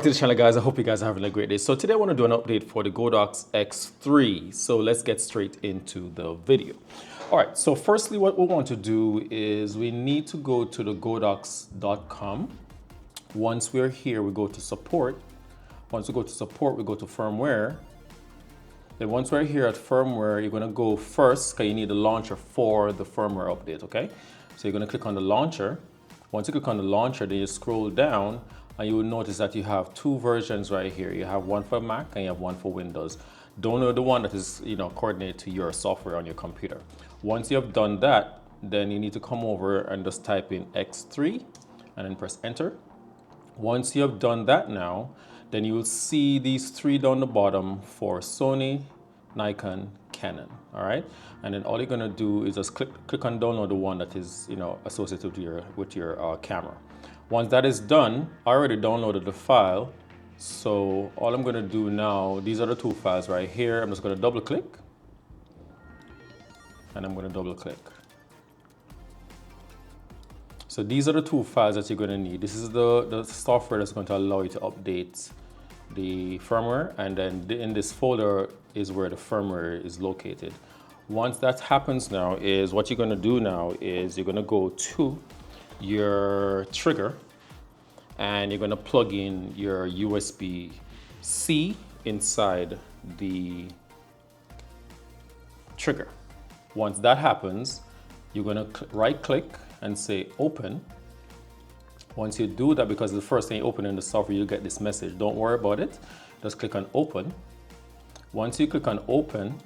back to the channel, guys. I hope you guys are having a great day. So today I want to do an update for the Godox X3. So let's get straight into the video. All right, so firstly, what we want to do is we need to go to the godox.com. Once we're here, we go to support. Once we go to support, we go to firmware. Then once we're here at firmware, you're going to go first because you need the launcher for the firmware update, okay? So you're going to click on the launcher. Once you click on the launcher, then you scroll down and you will notice that you have two versions right here. You have one for Mac and you have one for Windows. Download the one that is, coordinated to your software on your computer. Once you have done that, then you need to come over and just type in X3 and then press enter. Once you have done that now, then you will see these three down the bottom for Sony, Nikon, Canon, all right? And then all you're gonna do is just click on download the one that is, associated with your camera. Once that is done, I already downloaded the file. So all I'm gonna do now, these are the two files right here. I'm just gonna double click and I'm gonna double click. So these are the two files that you're gonna need. This is the software that's going to allow you to update the firmware, and then in this folder is where the firmware is located. Once that happens now, is what you're gonna do now is you're gonna go to your trigger and you're gonna plug in your USB-C inside the trigger. Once that happens, you're gonna right click and say open. Once you do that, because the first thing you open in the software, you get this message. Don't worry about it. Just click on open. Once you click on open,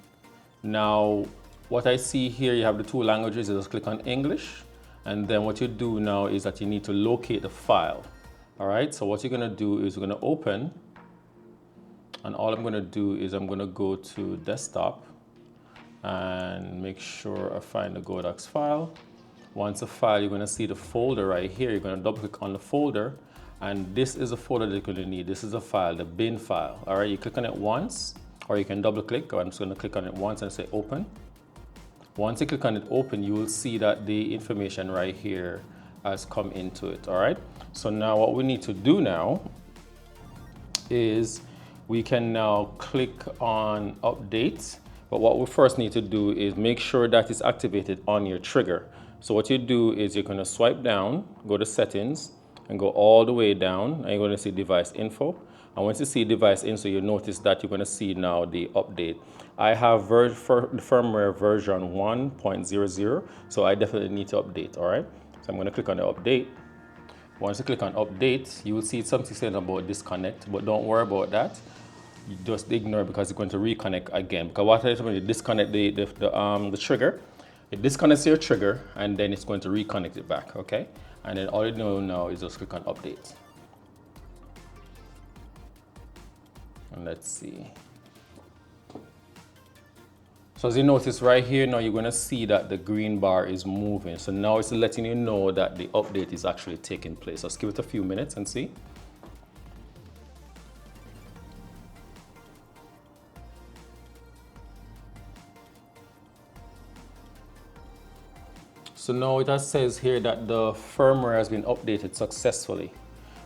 now what I see here, you have the two languages. You just click on English. And then what you do now is that you need to locate the file. All right, so what you're gonna do is you're gonna open. And all I'm gonna do is I'm gonna go to desktop and make sure I find the Godox file. Once a file, you're gonna see the folder right here. You're gonna double click on the folder, and this is a folder that you're gonna need. This is a file, the bin file. All right, you click on it once, or you can double click, or I'm just gonna click on it once and say open. Once you click on it open, you will see that the information right here has come into it, all right? So now what we need to do now is we can now click on update, but what we first need to do is make sure that it's activated on your trigger. So what you do is you're gonna swipe down, go to settings, and go all the way down, and you're gonna see device info. And once you see device info, you'll notice that you're gonna see now the update. I have the firmware version 1.00, so I definitely need to update, all right? So I'm gonna click on the update. Once you click on update, you will see something saying about disconnect, but don't worry about that. You just ignore it because it's going to reconnect again. Because what happens when you disconnect the trigger, it disconnects your trigger and then it's going to reconnect it back, okay? And then all you do now is just click on update. And let's see. So as you notice right here, now you're gonna see that the green bar is moving. So now it's letting you know that the update is actually taking place. So let's give it a few minutes and see. So now it says here that the firmware has been updated successfully.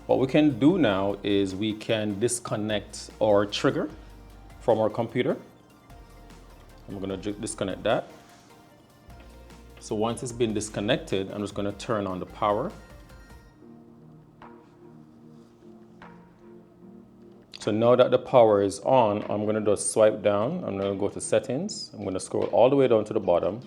What we can do now is we can disconnect our trigger from our computer. I'm gonna disconnect that. So once it's been disconnected, I'm just gonna turn on the power. So now that the power is on, I'm gonna just swipe down. I'm gonna go to settings. I'm gonna scroll all the way down to the bottom,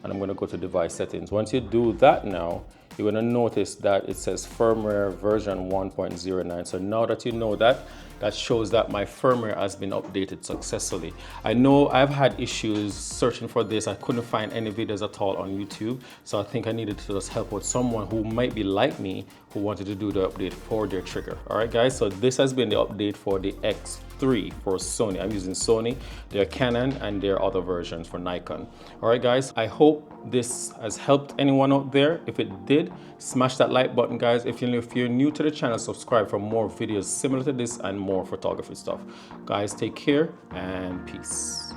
and I'm gonna go to device settings. Once you do that now, you're gonna notice that it says firmware version 1.09. So now that you know that, that shows that my firmware has been updated successfully. I know I've had issues searching for this. I couldn't find any videos at all on YouTube. So I think I needed to just help out someone who might be like me, who wanted to do the update for their trigger. All right, guys, so this has been the update for the X3 for Sony. I'm using Sony, their Canon, and their other versions for Nikon. All right, guys, I hope this has helped anyone out there. If it did, smash that like button, guys. If you're new to the channel, subscribe for more videos similar to this and more photography stuff. Guys, take care and peace.